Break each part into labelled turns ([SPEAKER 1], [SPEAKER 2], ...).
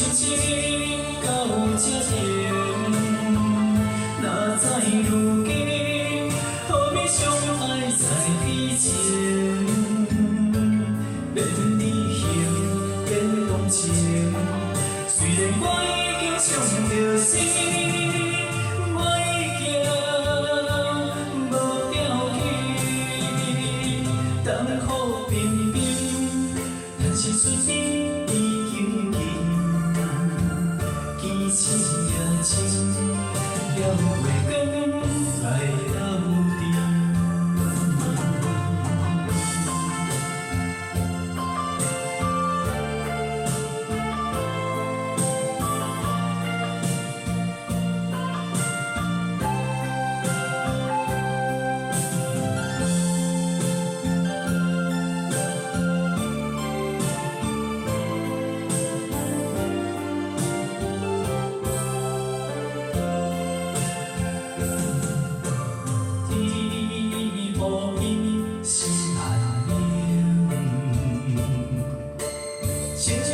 [SPEAKER 1] 深情到这停，哪知如今何必相爱在以前？变离形，变动情，虽然我已经伤着心。 是春天已经近，见刺也亲，了月光来到底。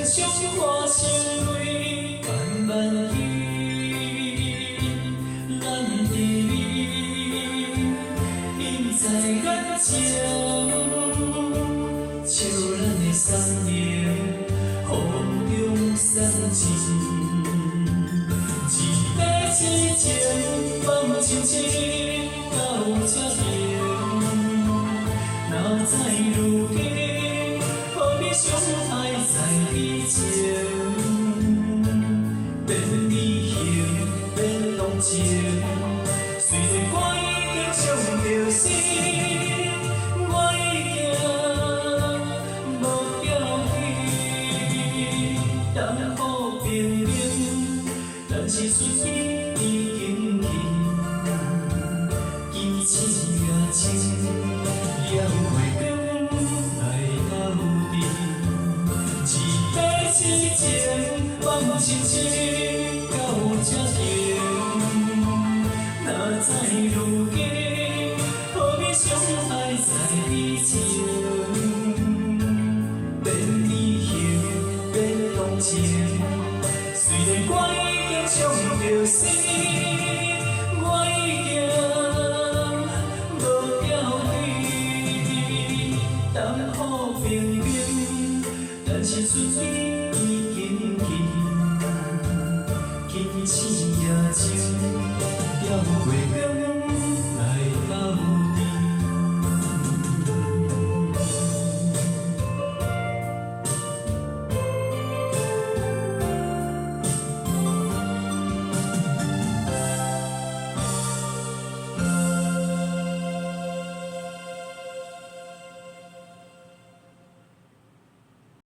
[SPEAKER 1] 情情花心泪慢慢去，咱伫印在眼前，笑咱的三年，风中散尽，一杯之情，放深情到这停，哪知如今何必相爱在以前？变离形，变动情，虽然我已经伤着心，我已经无要紧。当好平平，但是春天已经近，见刺也亲，了月光来到底。 痴情放深情到这停，哪知如今何必相爱在以前？变离形，变动情，虽然我已经伤着心，我已经无要紧。当好平平，但是春天。 见刺也亲，了月光。